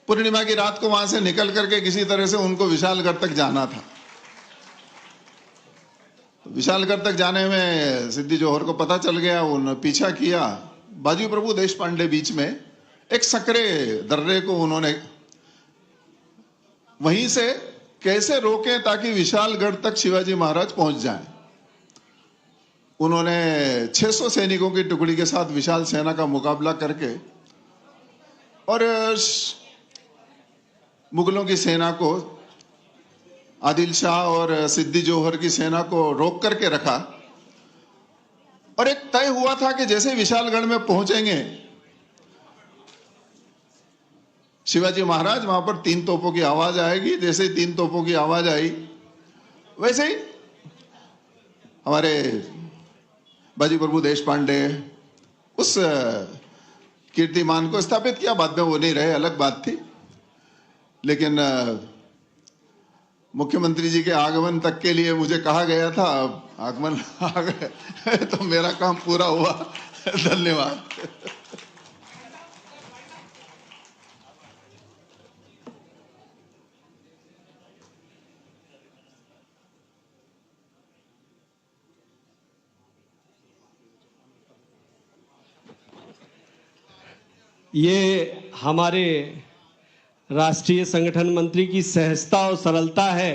पूर्णिमा की रात को वहां से निकल करके किसी तरह से उनको विशालगढ़ तक जाना था। विशालगढ़ तक जाने में सिद्दी जौहर को पता चल गया, उन्होंने पीछा किया। बाजी प्रभु देश पांडे बीच में एक सकरे दर्रे को उन्होंने वहीं से कैसे रोके ताकि विशालगढ़ तक शिवाजी महाराज पहुंच जाएं। उन्होंने 600 सैनिकों की टुकड़ी के साथ विशाल सेना का मुकाबला करके और मुगलों की सेना को, आदिल शाह और सिद्दी जौहर की सेना को रोक करके रखा। और एक तय हुआ था कि जैसे विशालगढ़ में पहुंचेंगे शिवाजी महाराज, वहां पर 3 तोपों की आवाज आएगी। जैसे ही 3 तोपों की आवाज आई वैसे ही हमारे बाजी प्रभु देश पांडे उस कीर्तिमान को स्थापित किया। बाद में वो नहीं रहे, अलग बात थी। लेकिन मुख्यमंत्री जी के आगमन तक के लिए मुझे कहा गया था, आगमन आ गए तो मेरा काम पूरा हुआ। धन्यवाद। ये हमारे राष्ट्रीय संगठन मंत्री की सहजता और सरलता है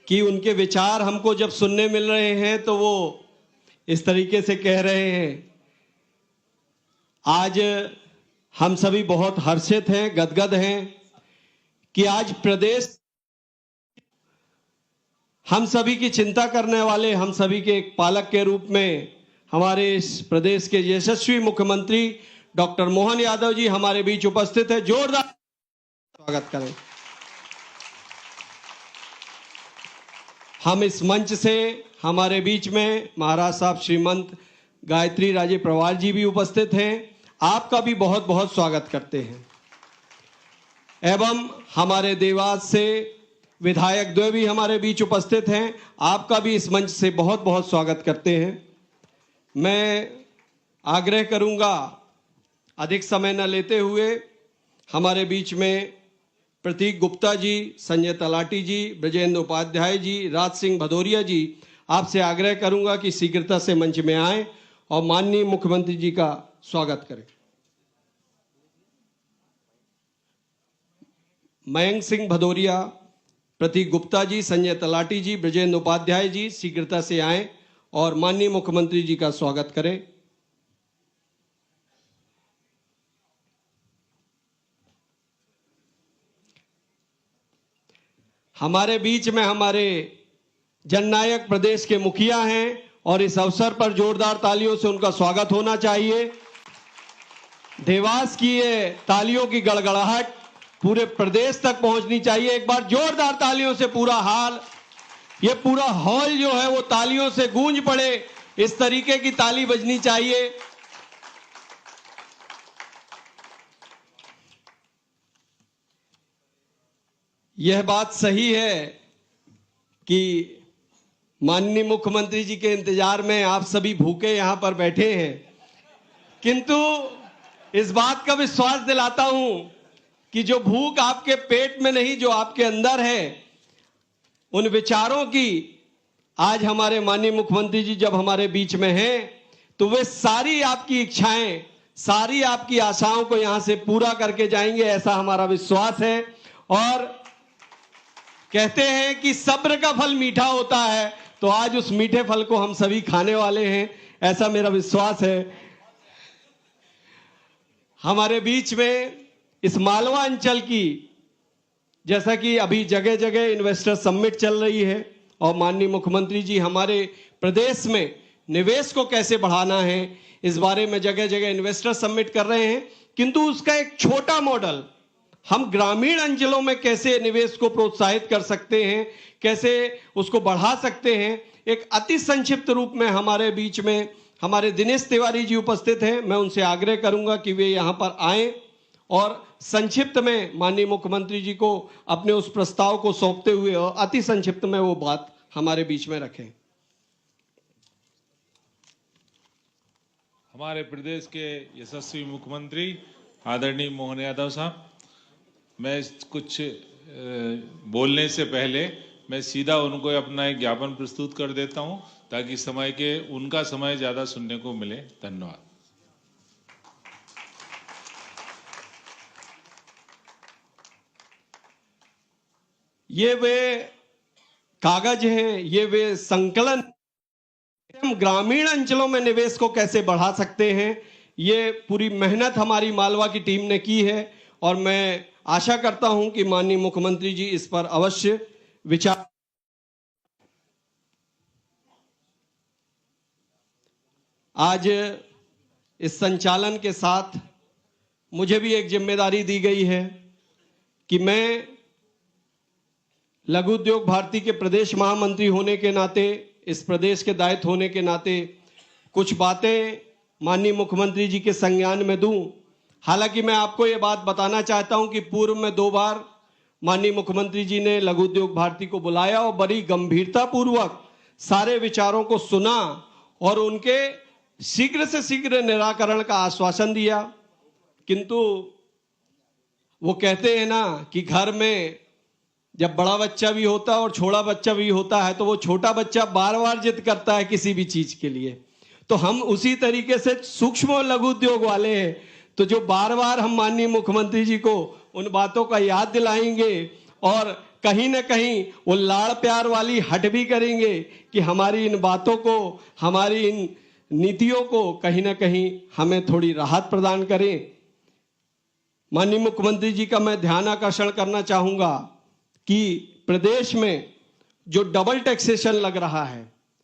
कि उनके विचार हमको जब सुनने मिल रहे हैं तो वो इस तरीके से कह रहे हैं। आज हम सभी बहुत हर्षित हैं, गदगद हैं कि आज प्रदेश हम सभी की चिंता करने वाले, हम सभी के एक पालक के रूप में हमारे इस प्रदेश के यशस्वी मुख्यमंत्री डॉक्टर मोहन यादव जी हमारे बीच उपस्थित है। जोरदार स्वागत करें। हम इस मंच से हमारे बीच में महाराज साहब श्रीमंत गायत्री राजे प्रवाल जी भी उपस्थित हैं। आपका भी बहुत बहुत स्वागत करते हैं। एवं हमारे देवास से विधायक द्वय भी हमारे बीच उपस्थित हैं। आपका भी इस मंच से बहुत बहुत स्वागत करते हैं। मैं आग्रह करूंगा अधिक समय न लेते हुए हमारे बीच में प्रतीक गुप्ता जी, संजय तलाटी जी, ब्रजेंद्र उपाध्याय जी, राज सिंह भदौरिया जी, आपसे आग्रह करूंगा कि शीघ्रता से मंच में आएं और माननीय मुख्यमंत्री जी का स्वागत करें। मयंक सिंह भदौरिया, प्रतीक गुप्ता जी, संजय तलाटी जी, ब्रजेंद्र उपाध्याय जी शीघ्रता से आएं और माननीय मुख्यमंत्री जी का स्वागत करें। हमारे बीच में हमारे जननायक प्रदेश के मुखिया हैं और इस अवसर पर जोरदार तालियों से उनका स्वागत होना चाहिए। देवास की ये तालियों की गड़गड़ाहट पूरे प्रदेश तक पहुंचनी चाहिए। एक बार जोरदार तालियों से ये पूरा हॉल जो है वो तालियों से गूंज पड़े, इस तरीके की ताली बजनी चाहिए। यह बात सही है कि माननीय मुख्यमंत्री जी के इंतजार में आप सभी भूखे यहां पर बैठे हैं, किंतु इस बात का विश्वास दिलाता हूं कि जो भूख आपके पेट में नहीं, जो आपके अंदर है, उन विचारों की आज हमारे माननीय मुख्यमंत्री जी जब हमारे बीच में हैं तो वे सारी आपकी इच्छाएं, सारी आपकी आशाओं को यहां से पूरा करके जाएंगे, ऐसा हमारा विश्वास है। और कहते हैं कि सब्र का फल मीठा होता है, तो आज उस मीठे फल को हम सभी खाने वाले हैं, ऐसा मेरा विश्वास है। हमारे बीच में इस मालवा अंचल की, जैसा कि अभी जगह जगह इन्वेस्टर समिट चल रही है और माननीय मुख्यमंत्री जी हमारे प्रदेश में निवेश को कैसे बढ़ाना है इस बारे में जगह जगह इन्वेस्टर समिट कर रहे हैं, किंतु उसका एक छोटा मॉडल हम ग्रामीण अंचलों में कैसे निवेश को प्रोत्साहित कर सकते हैं, कैसे उसको बढ़ा सकते हैं, एक अति संक्षिप्त रूप में हमारे बीच में हमारे दिनेश तिवारी जी उपस्थित हैं। मैं उनसे आग्रह करूंगा कि वे यहां पर आएं और संक्षिप्त में माननीय मुख्यमंत्री जी को अपने उस प्रस्ताव को सौंपते हुए और अति संक्षिप्त में वो बात हमारे बीच में रखें। हमारे प्रदेश के यशस्वी मुख्यमंत्री आदरणीय मोहन यादव साहब, मैं कुछ बोलने से पहले मैं सीधा उनको अपना एक ज्ञापन प्रस्तुत कर देता हूं ताकि उनका समय ज्यादा सुनने को मिले। धन्यवाद। ये वे कागज हैं, ये वे संकलन हम ग्रामीण अंचलों में निवेश को कैसे बढ़ा सकते हैं, ये पूरी मेहनत हमारी मालवा की टीम ने की है और मैं आशा करता हूं कि माननीय मुख्यमंत्री जी इस पर अवश्य विचार। आज इस संचालन के साथ मुझे भी एक जिम्मेदारी दी गई है कि मैं लघु उद्योग भारती के प्रदेश महामंत्री होने के नाते, इस प्रदेश के दायित्व होने के नाते कुछ बातें माननीय मुख्यमंत्री जी के संज्ञान में दूं। हालांकि मैं आपको ये बात बताना चाहता हूं कि पूर्व में 2 बार माननीय मुख्यमंत्री जी ने लघु उद्योग भारती को बुलाया और बड़ी गंभीरता पूर्वक सारे विचारों को सुना और उनके शीघ्र से शीघ्र निराकरण का आश्वासन दिया। किंतु वो कहते हैं ना कि घर में जब बड़ा बच्चा भी होता है और छोटा बच्चा भी होता है तो वो छोटा बच्चा बार बार जिद करता है किसी भी चीज के लिए। तो हम उसी तरीके से सूक्ष्म और लघु उद्योग वाले हैं, तो जो बार बार हम माननीय मुख्यमंत्री जी को उन बातों का याद दिलाएंगे और कहीं ना कहीं वो लाड़ प्यार वाली हट भी करेंगे कि हमारी इन बातों को, हमारी इन नीतियों को कहीं ना कहीं हमें थोड़ी राहत प्रदान करें। माननीय मुख्यमंत्री जी का मैं ध्यान आकर्षण करना चाहूंगा कि प्रदेश में जो डबल टैक्सेशन लग रहा है,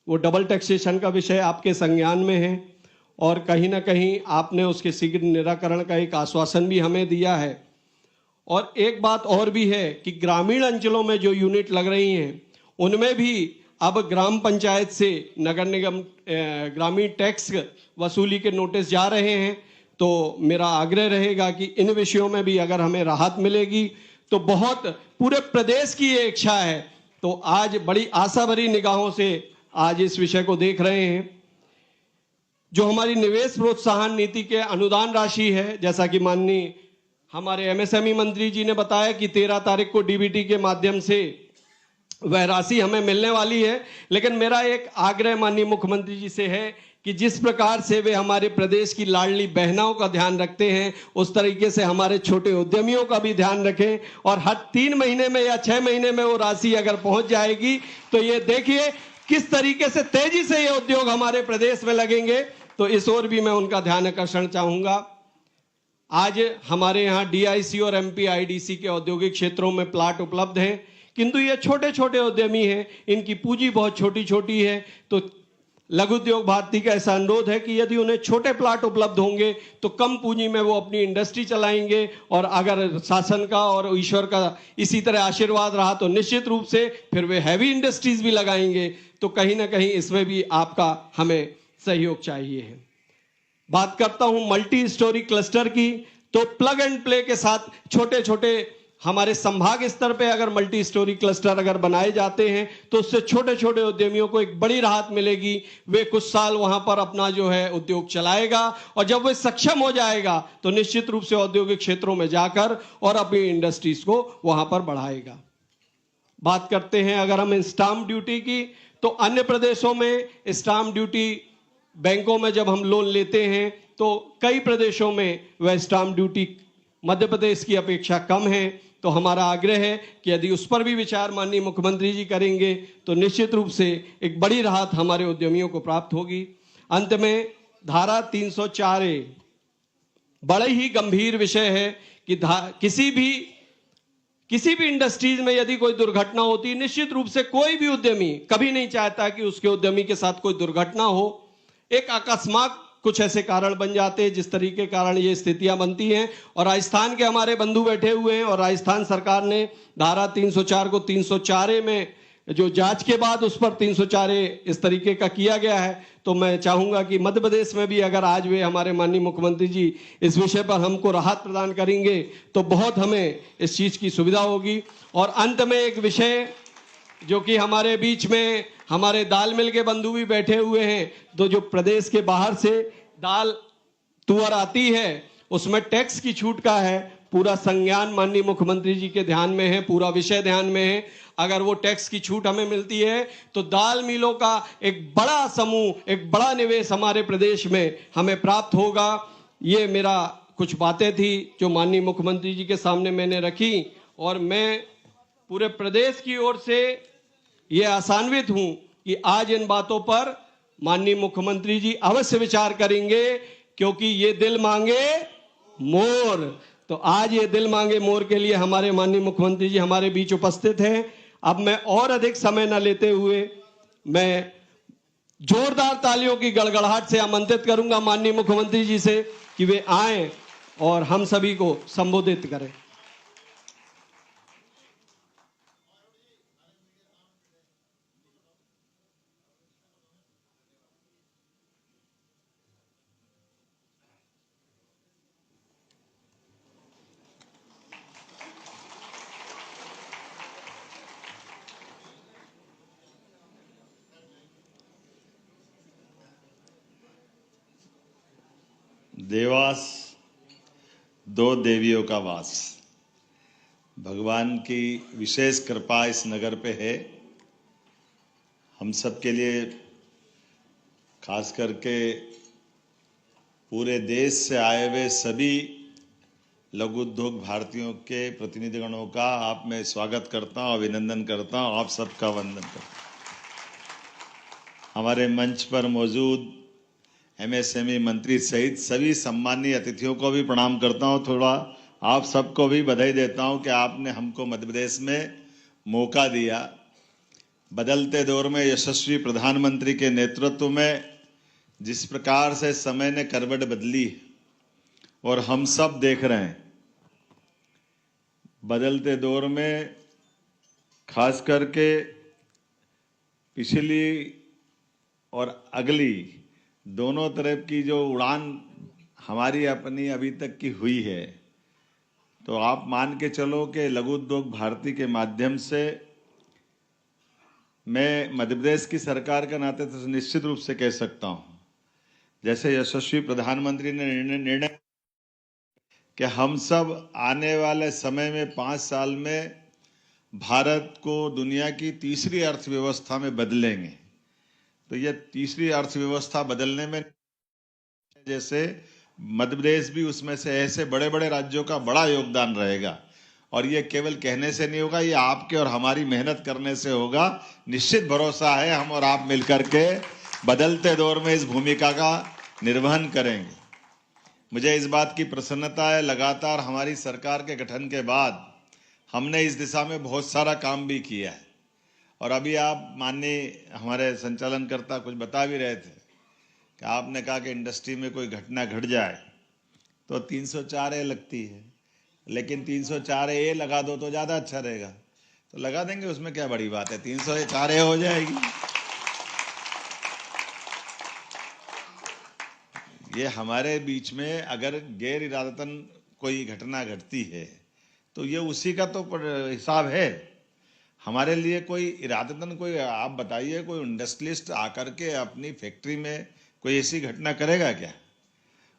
वो डबल टैक्सेशन का विषय आपके संज्ञान में है और कहीं ना कहीं आपने उसके शीघ्र निराकरण का एक आश्वासन भी हमें दिया है। और एक बात और भी है कि ग्रामीण अंचलों में जो यूनिट लग रही हैं उनमें भी अब ग्राम पंचायत से नगर निगम ग्रामीण टैक्स वसूली के नोटिस जा रहे हैं। तो मेरा आग्रह रहेगा कि इन विषयों में भी अगर हमें राहत मिलेगी तो बहुत, पूरे प्रदेश की ये इच्छा है। तो आज बड़ी आशा भरी निगाहों से आज इस विषय को देख रहे हैं। जो हमारी निवेश प्रोत्साहन नीति के अनुदान राशि है, जैसा कि माननीय हमारे एमएसएमई मंत्री जी ने बताया कि 13 तारीख को डीबीटी के माध्यम से वह राशि हमें मिलने वाली है। लेकिन मेरा एक आग्रह माननीय मुख्यमंत्री जी से है कि जिस प्रकार से वे हमारे प्रदेश की लाडली बहनों का ध्यान रखते हैं, उस तरीके से हमारे छोटे उद्यमियों का भी ध्यान रखें और हर 3 महीने में या 6 महीने में वो राशि अगर पहुंच जाएगी तो ये देखिए किस तरीके से तेजी से ये उद्योग हमारे प्रदेश में लगेंगे। तो इस ओर भी मैं उनका ध्यान आकर्षण चाहूंगा। आज हमारे यहाँ डीआईसी और एमपीआईडीसी के औद्योगिक क्षेत्रों में प्लाट उपलब्ध हैं, किंतु ये छोटे छोटे उद्यमी हैं, इनकी पूंजी बहुत छोटी छोटी है। तो लघु उद्योग भारती का ऐसा अनुरोध है कि यदि उन्हें छोटे प्लाट उपलब्ध होंगे तो कम पूंजी में वो अपनी इंडस्ट्री चलाएंगे और अगर शासन का और ईश्वर का इसी तरह आशीर्वाद रहा तो निश्चित रूप से फिर वे हैवी इंडस्ट्रीज भी लगाएंगे। तो कहीं ना कहीं इसमें भी आपका हमें सहयोग चाहिए है। बात करता हूं मल्टी स्टोरी क्लस्टर की, तो प्लग एंड प्ले के साथ छोटे छोटे हमारे संभाग स्तर पे अगर मल्टी स्टोरी क्लस्टर अगर बनाए जाते हैं तो उससे छोटे छोटे उद्यमियों को एक बड़ी राहत मिलेगी। वे कुछ साल वहां पर अपना जो है उद्योग चलाएगा और जब वे सक्षम हो जाएगा तो निश्चित रूप से औद्योगिक क्षेत्रों में जाकर और अपनी इंडस्ट्रीज को वहां पर बढ़ाएगा। बात करते हैं अगर हम स्टाम्प ड्यूटी की, तो अन्य प्रदेशों में स्टाम्प ड्यूटी, बैंकों में जब हम लोन लेते हैं तो कई प्रदेशों में वह स्टाम्प ड्यूटी मध्य प्रदेश की अपेक्षा कम है। तो हमारा आग्रह है कि यदि उस पर भी विचार माननीय मुख्यमंत्री जी करेंगे तो निश्चित रूप से एक बड़ी राहत हमारे उद्यमियों को प्राप्त होगी। अंत में धारा 304A बड़े ही गंभीर विषय है कि किसी भी इंडस्ट्रीज में यदि कोई दुर्घटना होती है, निश्चित रूप से कोई भी उद्यमी कभी नहीं चाहता कि उसके उद्यमी के साथ कोई दुर्घटना हो। एक अकस्मात कुछ ऐसे कारण बन जाते हैं जिस तरीके कारण ये स्थितियां बनती हैं। और राजस्थान के हमारे बंधु बैठे हुए हैं और राजस्थान सरकार ने धारा 304 को 304A में जो जांच के बाद उस पर 304A इस तरीके का किया गया है। तो मैं चाहूंगा कि मध्य प्रदेश में भी अगर आज वे हमारे माननीय मुख्यमंत्री जी इस विषय पर हमको राहत प्रदान करेंगे तो बहुत हमें इस चीज की सुविधा होगी। और अंत में एक विषय जो कि हमारे बीच में हमारे दाल मिल के बंधु भी बैठे हुए हैं, तो जो प्रदेश के बाहर से दाल तुअर आती है उसमें टैक्स की छूट का है पूरा संज्ञान माननीय मुख्यमंत्री जी के ध्यान में है, पूरा विषय ध्यान में है। अगर वो टैक्स की छूट हमें मिलती है तो दाल मिलों का एक बड़ा समूह, एक बड़ा निवेश हमारे प्रदेश में हमें प्राप्त होगा। ये मेरा कुछ बातें थी जो माननीय मुख्यमंत्री जी के सामने मैंने रखी, और मैं पूरे प्रदेश की ओर से ये आशान्वित हूं कि आज इन बातों पर माननीय मुख्यमंत्री जी अवश्य विचार करेंगे, क्योंकि ये दिल मांगे मोर। तो आज ये दिल मांगे मोर के लिए हमारे माननीय मुख्यमंत्री जी हमारे बीच उपस्थित हैं। अब मैं और अधिक समय न लेते हुए मैं जोरदार तालियों की गड़गड़ाहट से आमंत्रित करूंगा माननीय मुख्यमंत्री जी से कि वे आएं और हम सभी को संबोधित करें। देवास दो देवियों का वास, भगवान की विशेष कृपा इस नगर पे है। हम सब के लिए, खास करके पूरे देश से आए हुए सभी लघु उद्योग भारतीयों के प्रतिनिधिगणों का आप मैं स्वागत करता हूं, अभिनंदन करता हूं, आप सबका वंदन करता हूं। हमारे मंच पर मौजूद एमएसएमई मंत्री सहित सभी सम्मानीय अतिथियों को भी प्रणाम करता हूं। थोड़ा आप सबको भी बधाई देता हूं कि आपने हमको मध्य प्रदेश में मौका दिया। बदलते दौर में यशस्वी प्रधानमंत्री के नेतृत्व में जिस प्रकार से समय ने करवट बदली और हम सब देख रहे हैं, बदलते दौर में खास करके पिछली और अगली दोनों तरफ की जो उड़ान हमारी अपनी अभी तक की हुई है, तो आप मान के चलो कि लघु उद्योग भारती के माध्यम से मैं मध्य प्रदेश की सरकार के नाते तो निश्चित रूप से कह सकता हूं, जैसे यशस्वी प्रधानमंत्री ने निर्णय कि हम सब आने वाले समय में 5 साल में भारत को दुनिया की तीसरी अर्थव्यवस्था में बदलेंगे। तो ये तीसरी अर्थव्यवस्था बदलने में जैसे मध्य प्रदेश भी उसमें से ऐसे बड़े बड़े राज्यों का बड़ा योगदान रहेगा। और ये केवल कहने से नहीं होगा, ये आपके और हमारी मेहनत करने से होगा। निश्चित भरोसा है हम और आप मिलकर के बदलते दौर में इस भूमिका का निर्वहन करेंगे। मुझे इस बात की प्रसन्नता है, लगातार हमारी सरकार के गठन के बाद हमने इस दिशा में बहुत सारा काम भी किया है। और अभी आप माननीय हमारे संचालनकर्ता कुछ बता भी रहे थे कि आपने कहा कि इंडस्ट्री में कोई घटना घट जाए तो 304A लगती है, लेकिन 304A लगा दो तो ज़्यादा अच्छा रहेगा। तो लगा देंगे, उसमें क्या बड़ी बात है, 304A हो जाएगी। ये हमारे बीच में अगर गैर इरादतन कोई घटना घटती है तो ये उसी का तो हिसाब है। हमारे लिए कोई इरादतन कोई, आप बताइए, कोई इंडस्ट्रियलिस्ट आकर के अपनी फैक्ट्री में कोई ऐसी घटना करेगा क्या?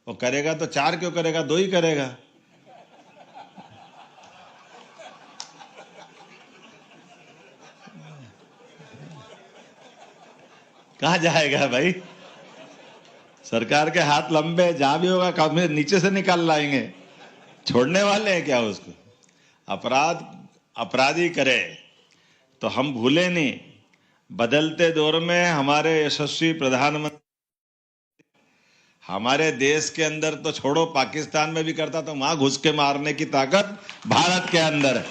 वो करेगा तो 4 क्यों करेगा, 2 ही करेगा। कहाँ जाएगा भाई? सरकार के हाथ लंबे, जहां भी होगा काम में नीचे से निकाल लाएंगे। छोड़ने वाले हैं क्या उसको? अपराधी करे तो हम भूले नहीं। बदलते दौर में हमारे यशस्वी प्रधानमंत्री हमारे देश के अंदर तो छोड़ो, पाकिस्तान में भी करता तो वहां घुस के मारने की ताकत भारत के अंदर है।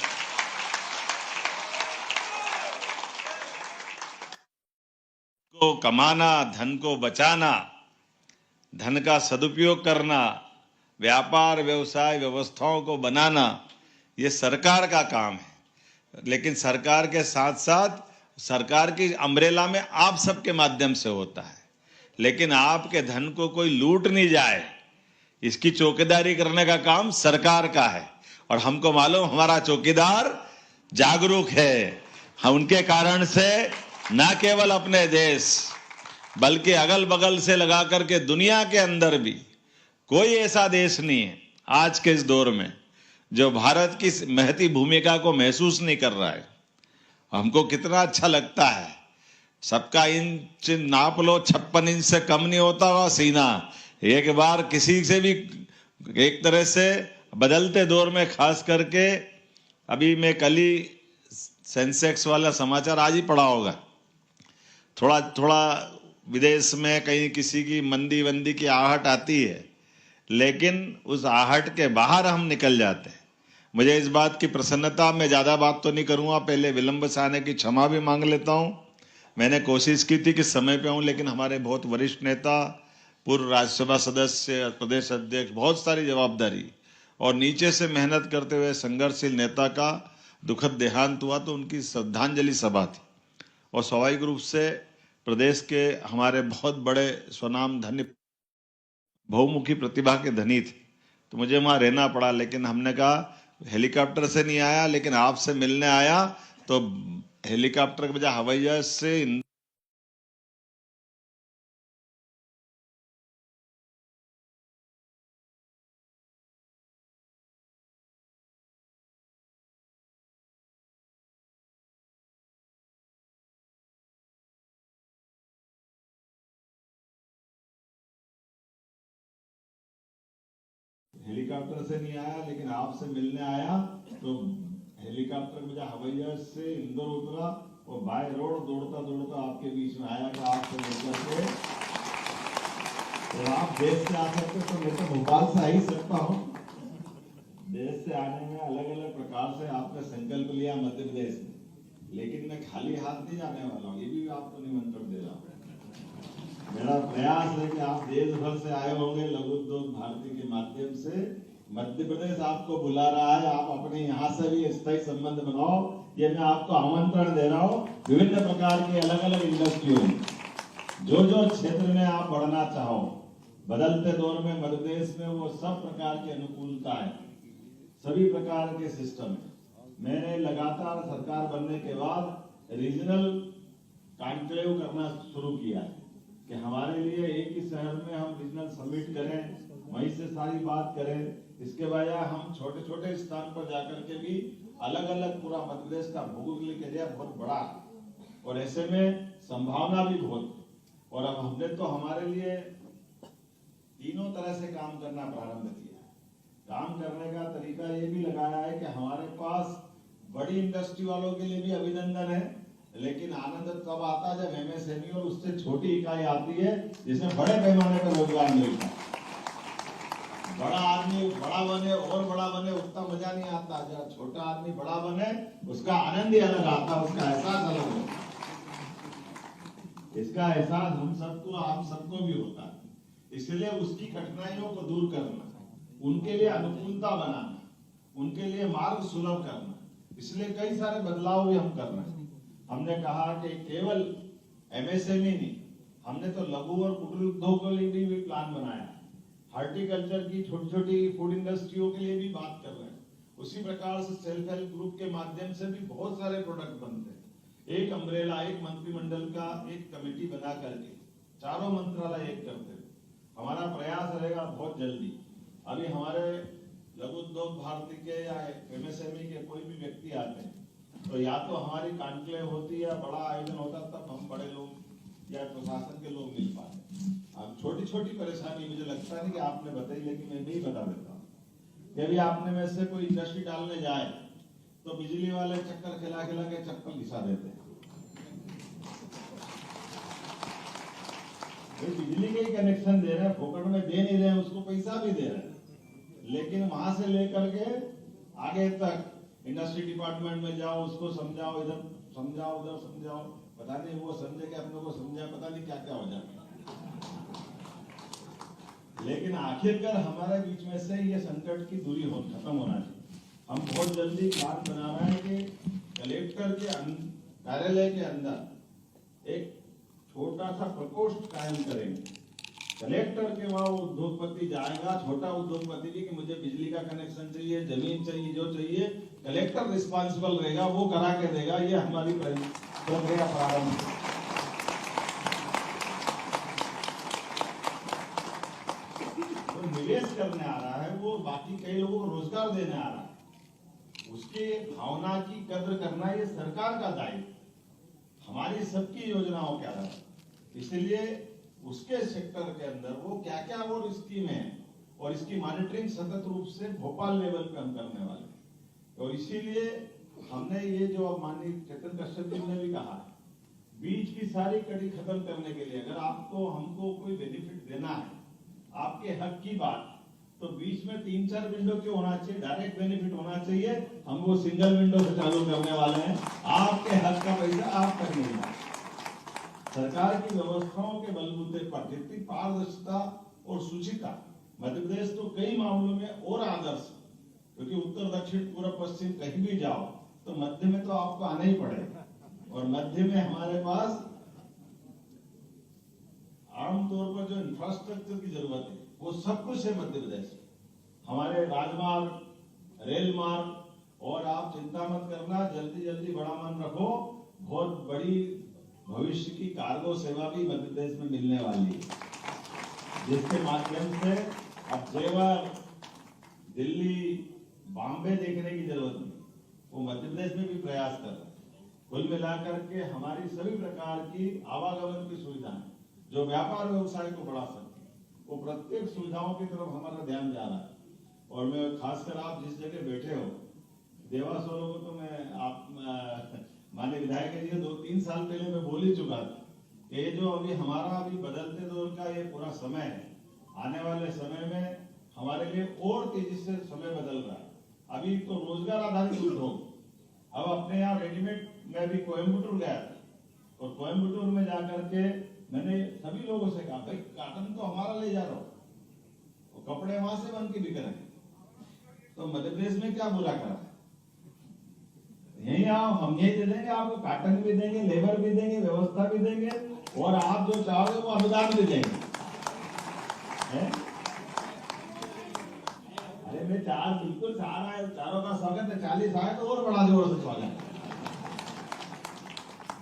को कमाना, धन को बचाना, धन का सदुपयोग करना, व्यापार व्यवसाय व्यवस्थाओं को बनाना, ये सरकार का काम है। लेकिन सरकार के साथ साथ सरकार की अम्ब्रेला में आप सबके माध्यम से होता है। लेकिन आपके धन को कोई लूट नहीं जाए, इसकी चौकीदारी करने का काम सरकार का है। और हमको मालूम हमारा चौकीदार जागरूक है। हम उनके कारण से न केवल अपने देश बल्कि अगल बगल से लगा करके दुनिया के अंदर भी कोई ऐसा देश नहीं है आज के इस दौर में जो भारत की महती भूमिका को महसूस नहीं कर रहा है। हमको कितना अच्छा लगता है, सबका इंच नाप लो, 56 इंच से कम नहीं होता हुआ सीना। एक बार किसी से भी एक तरह से बदलते दौर में खास करके, अभी मैं कल ही सेंसेक्स वाला समाचार आज ही पढ़ा होगा, थोड़ा थोड़ा विदेश में कहीं किसी की मंदी वंदी की आहट आती है, लेकिन उस आहट के बाहर हम निकल जाते हैं। मुझे इस बात की प्रसन्नता, मैं ज़्यादा बात तो नहीं करूँगा, पहले विलंब से आने की क्षमा भी मांग लेता हूँ। मैंने कोशिश की थी कि समय पे आऊँ, लेकिन हमारे बहुत वरिष्ठ नेता, पूर्व राज्यसभा सदस्य, प्रदेश अध्यक्ष, बहुत सारी जवाबदारी और नीचे से मेहनत करते हुए संघर्षशील नेता का दुखद देहांत हुआ, तो उनकी श्रद्धांजलि सभा थी और स्वाभाविक रूप से प्रदेश के हमारे बहुत बड़े स्वनाम धन्य बहुमुखी प्रतिभा के धनी थे, तो मुझे वहाँ रहना पड़ा। लेकिन हमने कहा हेलीकॉप्टर से नहीं आया, लेकिन आपसे मिलने आया, तो हेलीकॉप्टर के बजाय हवाई जहाज से हेलीकॉप्टर से नहीं आया, लेकिन आपसे मिलने आया, तो हेलीकॉप्टर के बजाय हवाई जहाज से इंदौर उतरा और बाय रोड दौड़ता दौड़ता आपके बीच में आया कि आपसे मिलकर के, और आप देश से आ सकते तो मैं तो भोपाल से आ ही सकता हूँ। देश से आने में अलग अलग प्रकार से आपने संकल्प लिया मध्य प्रदेश में, लेकिन मैं खाली हाथ नहीं जाने वाला हूँ, ये भी आपको निमंत्रण दे रहा हूँ। मेरा प्रयास है कि आप देश भर से आए होंगे, लघु उद्योग भारती के माध्यम से मध्य प्रदेश आपको बुला रहा है, आप अपने यहाँ से भी स्थायी संबंध बनाओ, ये मैं आपको आमंत्रण दे रहा हूँ। विभिन्न प्रकार की अलग अलग इंडस्ट्रियों में जो जो क्षेत्र में आप बढ़ना चाहो, बदलते दौर में मध्य प्रदेश में वो सब प्रकार की अनुकूलता है, सभी प्रकार के सिस्टम है। मैंने लगातार सरकार बनने के बाद रीजनल कॉन्क्लेव करना शुरू किया है कि हमारे लिए एक ही शहर में हम रीजनल समिट करें, वहीं से सारी बात करें। इसके बजाय हम छोटे छोटे स्थान पर जाकर के भी अलग अलग पूरा मध्य प्रदेश का भौगोलिक एरिया बहुत बड़ा है और ऐसे में संभावना भी बहुत है। और अब हमने तो हमारे लिए तीनों तरह से काम करना प्रारंभ किया है। काम करने का तरीका ये भी लगाया है कि हमारे पास बड़ी इंडस्ट्री वालों के लिए भी अभिनंदन है, लेकिन आनंद तब आता जब एमएसएमई और उससे छोटी इकाई आती है जिसमें बड़े पैमाने पर रोजगार मिलता है। बड़ा आदमी बड़ा बने और बड़ा बने उतना मजा नहीं आता, जब छोटा आदमी बड़ा बने उसका आनंद ही अलग आता है, उसका एहसास अलग होता है। इसका एहसास हम सबको आप सबको भी होता है। इसलिए उसकी कठिनाइयों को दूर करना, उनके लिए अनुकूलता बनाना, उनके लिए मार्ग सुलभ करना, इसलिए कई सारे बदलाव भी हम कर रहे हैं। हमने कहा कि केवल एमएसएमई नहीं, हमने तो लघु और कुटीर उद्योग के लिए भी प्लान बनाया है। हॉर्टिकल्चर की छोटी छोटी फूड इंडस्ट्रियों के लिए भी बात कर रहे हैं। उसी प्रकार से सेल्फ हेल्प ग्रुप के माध्यम से भी बहुत सारे प्रोडक्ट बनते हैं। एक अम्ब्रेला, एक मंत्रिमंडल का एक कमेटी बना करके चारों मंत्रालय एक करते हैं। हमारा प्रयास रहेगा बहुत जल्दी, अभी हमारे लघु उद्योग भारती के या एमएसएमई के कोई भी व्यक्ति आते हैं तो या तो हमारी कॉन्क्लेव होती है, बड़ा आयोजन होता, तब हम बड़े लोग या प्रशासन के लोग मिल पाते। अब छोटी छोटी परेशानी मुझे लगता है कि आपने बताई, लेकिन मैं नहीं बता देता हूँ। यदि आपने में से कोई इंडस्ट्री डालने जाए तो बिजली वाले चक्कर खिला खिला के चप्पल घिसा देते हैं। बिजली के ही कनेक्शन दे रहे हैं, फोकट में दे नहीं रहे हैं, उसको पैसा भी दे रहे हैं, लेकिन वहां से लेकर के आगे तक इंडस्ट्री डिपार्टमेंट में जाओ, उसको समझाओ, इधर समझाओ, उधर समझाओ, पता नहीं वो समझे कि अपने को समझा, पता नहीं क्या क्या हो जाता है। लेकिन आखिरकार हमारे बीच में से ये संकट की दूरी खत्म होना चाहिए। हम बहुत जल्दी प्लान बना रहे हैं कि कलेक्टर के कार्यालय के अंदर एक छोटा सा प्रकोष्ठ कायम करेंगे। कलेक्टर के वहां उद्योगपति जाएगा, छोटा उद्योगपति भी कि मुझे बिजली का कनेक्शन चाहिए, जमीन चाहिए, जो चाहिए, कलेक्टर रिस्पॉन्सिबल रहेगा, वो करा के देगा। ये हमारी प्रक्रिया प्रारंभ है। निवेश करने आ रहा है, वो बाकी कई लोगों को रोजगार देने आ रहा है। उसके भावना की कद्र करना ये सरकार का दायित्व, हमारी सबकी योजनाओं के आधार। इसलिए उसके सेक्टर के अंदर वो क्या क्या और स्कीम है और इसकी मॉनिटरिंग सतत रूप से भोपाल लेवल पे हम करने वाले हैं। और इसीलिए हमने ये जो अब माननीय चेतन कश्यप जी ने भी कहा है, बीच की सारी कड़ी खत्म करने के लिए अगर आपको हमको कोई बेनिफिट देना है, आपके हक की बात, तो बीच में 3-4 विंडो क्यों होना चाहिए, डायरेक्ट बेनिफिट होना चाहिए। हम वो सिंगल विंडो से चालू करने वाले हैं। आपके हक का पैसा आप तक मिलना। सरकार की व्यवस्थाओं के बलबूते पर जितनी पारदर्शिता और शुचिता, मध्य प्रदेश तो कई मामलों में और आदर्श, क्योंकि उत्तर दक्षिण पूर्व पश्चिम कहीं भी जाओ तो मध्य में तो आपको आना ही पड़ेगा। और मध्य में हमारे पास आमतौर पर जो इंफ्रास्ट्रक्चर की जरूरत है वो सब कुछ है मध्य प्रदेश में। हमारे राजमार्ग, रेल मार्ग, और आप चिंता मत करना, जल्दी जल्दी बड़ा मन रखो, बहुत बड़ी भविष्य की कार्गो सेवा भी मध्य प्रदेश में मिलने वाली है, जिसके माध्यम से अब जेवर, दिल्ली, बॉम्बे देखने की जरूरत नहीं, वो मध्य प्रदेश में भी प्रयास कर रहे हैं। कुल मिलाकर के हमारी सभी प्रकार की आवागमन की सुविधाएं जो व्यापार व्यवसाय को बढ़ा सकती है, वो प्रत्येक सुविधाओं की तरफ हमारा ध्यान जा रहा है। और मैं खासकर आप जिस जगह बैठे हो, देवास वालों को तो मैं आप माननीय विधायक जी 2-3 साल पहले मैं बोल ही चुका था कि ये जो अभी हमारा अभी बदलते दौर का ये पूरा समय है, आने वाले समय में हमारे लिए और तेजी से समय बदल रहा है। अभी तो रोजगार आधारित उद्योग, अब अपने यहाँ रेडीमेड में भी कोयम्बटूर गया था और कोयम्बटूर में जाकर के मैंने सभी लोगों से कहा, भाई काटन तो हमारा ले जा रहा हो, वो कपड़े वहां से बन के बिक रहे हैं, तो मध्य प्रदेश में क्या बुरा करा? यही आओ, हम यही दे देंगे आपको, काटन भी देंगे, लेबर भी देंगे, व्यवस्था भी देंगे, और आप जो चाहोगे वो अनुदान भी देंगे। अरे मैं बिल्कुल चाह रहा है, चारों का स्वागत है, 40 आए तो और बड़ा जोर से स्वागत है।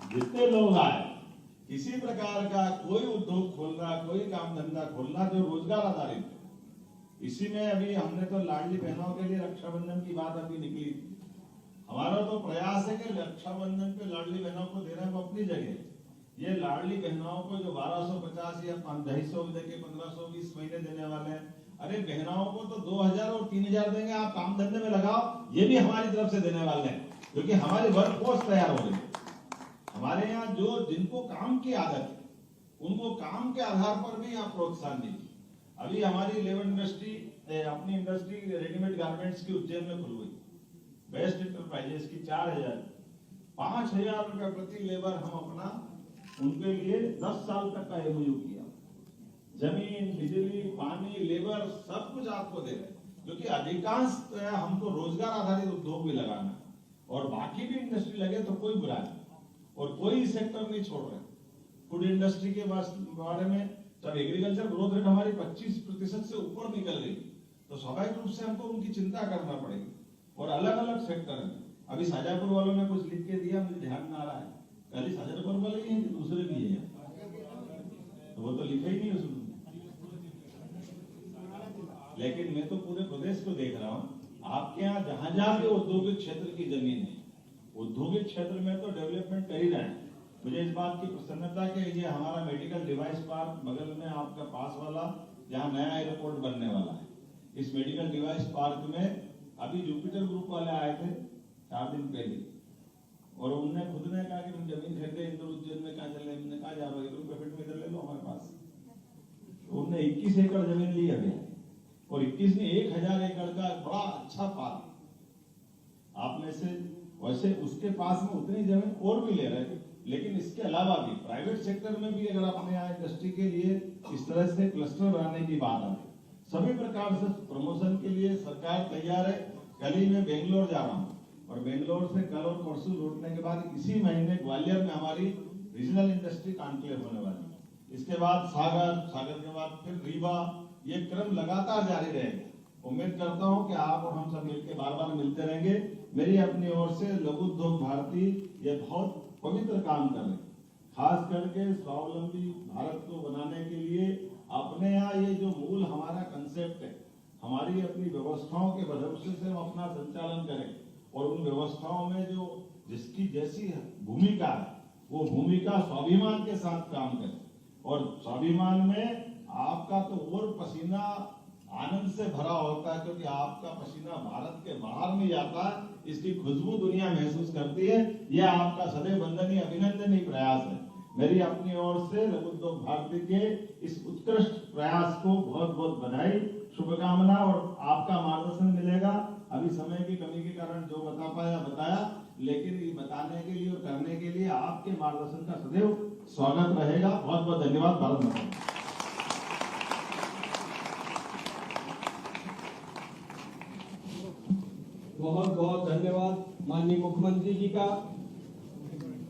जितने लोग आए, किसी प्रकार का कोई उद्योग खोलना, कोई काम धंधा खोलना जो रोजगार आधारित है। इसी में अभी हमने तो लाडली बहनों के लिए रक्षाबंधन की बात अभी निकली थी। हमारा तो प्रयास है कि रक्षाबंधन पे लाडली बहनों को देना को अपनी जगह, ये लाडली बहनों को जो 1250 या 250 देके 1520 महीने देने वाले हैं, अरे बहनों को तो 2000 और 3000 देंगे, आप काम धंधे में लगाओ, ये भी हमारी तरफ से देने वाले हैं, क्योंकि हमारी वर्क फोर्स तैयार हो रही है। हमारे यहाँ जो जिनको काम की आदत है, उनको काम के आधार पर भी आप प्रोत्साहन दीजिए। अभी हमारी लेबर इंडस्ट्री, अपनी इंडस्ट्री रेडीमेड गारमेंट्स की उज्जैन में खुल गई, बेस्ट इंटरप्राइजेस की 5000 रुपए प्रति लेबर हम अपना उनके लिए 10 साल तक का एमओयू किया। जमीन, बिजली, पानी, लेबर सब कुछ आपको दे रहे, क्योंकि अधिकांश हमको रोजगार आधारित उद्योग भी लगाना है, और बाकी भी इंडस्ट्री लगे तो कोई बुरा नहीं, और कोई सेक्टर नहीं छोड़ रहे। फूड इंडस्ट्री के बारे में जब एग्रीकल्चर ग्रोथ रेट हमारी 25% से ऊपर निकल गई, तो स्वाभाविक रूप से हमको उनकी चिंता करना पड़ेगी। और अलग अलग सेक्टर है, अभी शाजापुर वालों ने कुछ लिख के दिया, मुझे ध्यान में आ रहा है, खाली शाजापुर वाले ही हैं कि दूसरे भी हैं, तो वो तो लिखा ही नहीं उसमें। लेकिन मैं तो पूरे प्रदेश को देख रहा हूँ, आपके यहाँ जहां जहां भी औद्योगिक क्षेत्र की जमीन है, औद्योगिक क्षेत्र में तो डेवलपमेंट कर ही रहे हैं। मुझे इस बात की प्रसन्नता कि ये हमारा मेडिकल डिवाइस पार्क बगल में आपका पास वाला, जहां नया एयरपोर्ट बनने वाला है, इस मेडिकल डिवाइस पार्क में अभी जुपिटर ग्रुप वाले आए थे 4 दिन पहले, और उनने खुद ने कहा कि हम जमीन खरीदे इंदौर उज्जैन में, कहा चले, हमने कहा जा रहा है ₹1 में इधर ले लो हमारे पास। तो उन्होंने 21 एकड़ जमीन ली अभी, और 21 में 1000 एकड़ का बड़ा अच्छा पार्क। आप में से वैसे उसके पास में उतनी जमीन और भी ले रहे हैं, लेकिन इसके अलावा भी प्राइवेट सेक्टर में भी अगर अपने यहाँ इंडस्ट्री के लिए इस तरह से क्लस्टर बनाने की बात आती, सभी प्रकार से प्रमोशन के लिए सरकार तैयार है। कल ही मैं बेंगलोर जा रहा हूँ, और बेंगलोर से कल और परसों लौटने के बाद इसी महीने ग्वालियर में हमारी रीजनल इंडस्ट्री कॉन्क्लेव होने वाली है। इसके बाद सागर के बाद फिर रीवा, ये क्रम लगातार जारी रहेगा। उम्मीद करता हूं कि आप और हम सब मिलकर बार बार मिलते रहेंगे। मेरी अपनी ओर से लघु उद्योग भारती ये बहुत पवित्र काम कर रहे हैं, खास करके स्वावलंबी भारत को बनाने के लिए अपने यहाँ ये जो मूल हमारा कंसेप्ट है, हमारी अपनी व्यवस्थाओं के भरोसे से हम अपना संचालन करें, और उन व्यवस्थाओं में जो जिसकी जैसी भूमिका है वो भूमिका स्वाभिमान के साथ काम करे। और स्वाभिमान में आपका तो और पसीना आनंद से भरा होता है, क्योंकि आपका पसीना भारत के बाहर नहीं जाता, इसकी खुशबू दुनिया महसूस करती है। यह आपका सदैव वंदनीय अभिनंदनीय प्रयास है। मेरी अपनी ओर से लघु उद्योग भारती के इस उत्कृष्ट प्रयास को बहुत बहुत बधाई, शुभकामना, और आपका मार्गदर्शन मिलेगा। अभी समय की कमी के कारण जो बता पाया बताया, लेकिन ये बताने के लिए और करने के लिए आपके मार्गदर्शन का सदैव स्वागत रहेगा। बहुत बहुत धन्यवाद। भारत माता। बहुत बहुत धन्यवाद माननीय मुख्यमंत्री जी का।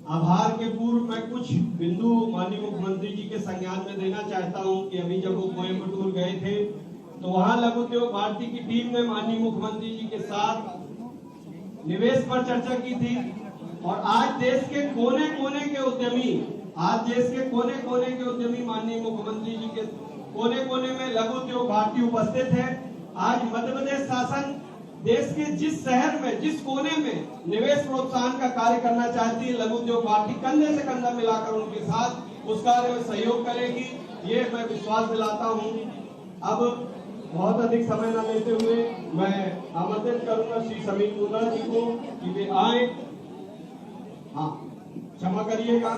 आभार के पूर्व मैं कुछ बिंदु माननीय मुख्यमंत्री जी के संज्ञान में देना चाहता हूं कि अभी जब वो कोयम्बटूर गए थे तो वहां लघु उद्योग भारती की टीम ने माननीय मुख्यमंत्री जी के साथ निवेश पर चर्चा की थी। और आज देश के कोने कोने के उद्यमी माननीय मुख्यमंत्री जी के कोने कोने में लघु उद्योग भारती उपस्थित है। आज मध्य प्रदेश शासन देश के जिस शहर में, जिस कोने में निवेश प्रोत्साहन का कार्य करना चाहती है, लघु उद्योग भारती कंधे से कंधा मिलाकर उनके साथ उस कार्य में सहयोग करेगी, ये मैं विश्वास दिलाता हूं। अब बहुत अधिक समय न लेते हुए मैं आमंत्रित करूंगा श्री समीर मुंदड़ा जी को कि वे आए। हाँ, क्षमा करिएगा,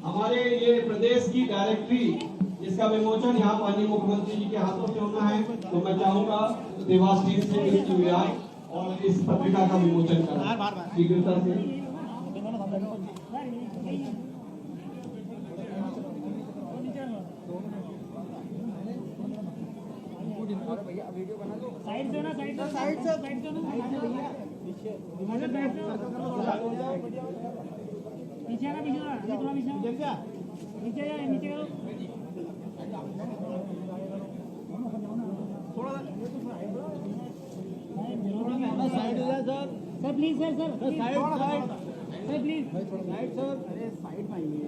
हमारे ये प्रदेश की डायरेक्टरी जिसका विमोचन यहाँ माननीय मुख्यमंत्री जी के हाथों से होना है, तो मैं चाहूंगा देवास टीम से कि वे आए और इस पत्रिका का विमोचन करें शीघ्रता से। साइड से ना, साइड से, साइड से, साइड से ना, इधर बैठ जाओ, पीछे ना, पीछे ना, थोड़ा पीछे जा, नीचे जा, नीचे करो, थोड़ा साइड हो जाए sir, please sir, sir side, sir please side, sir, अरे साइड में आइए।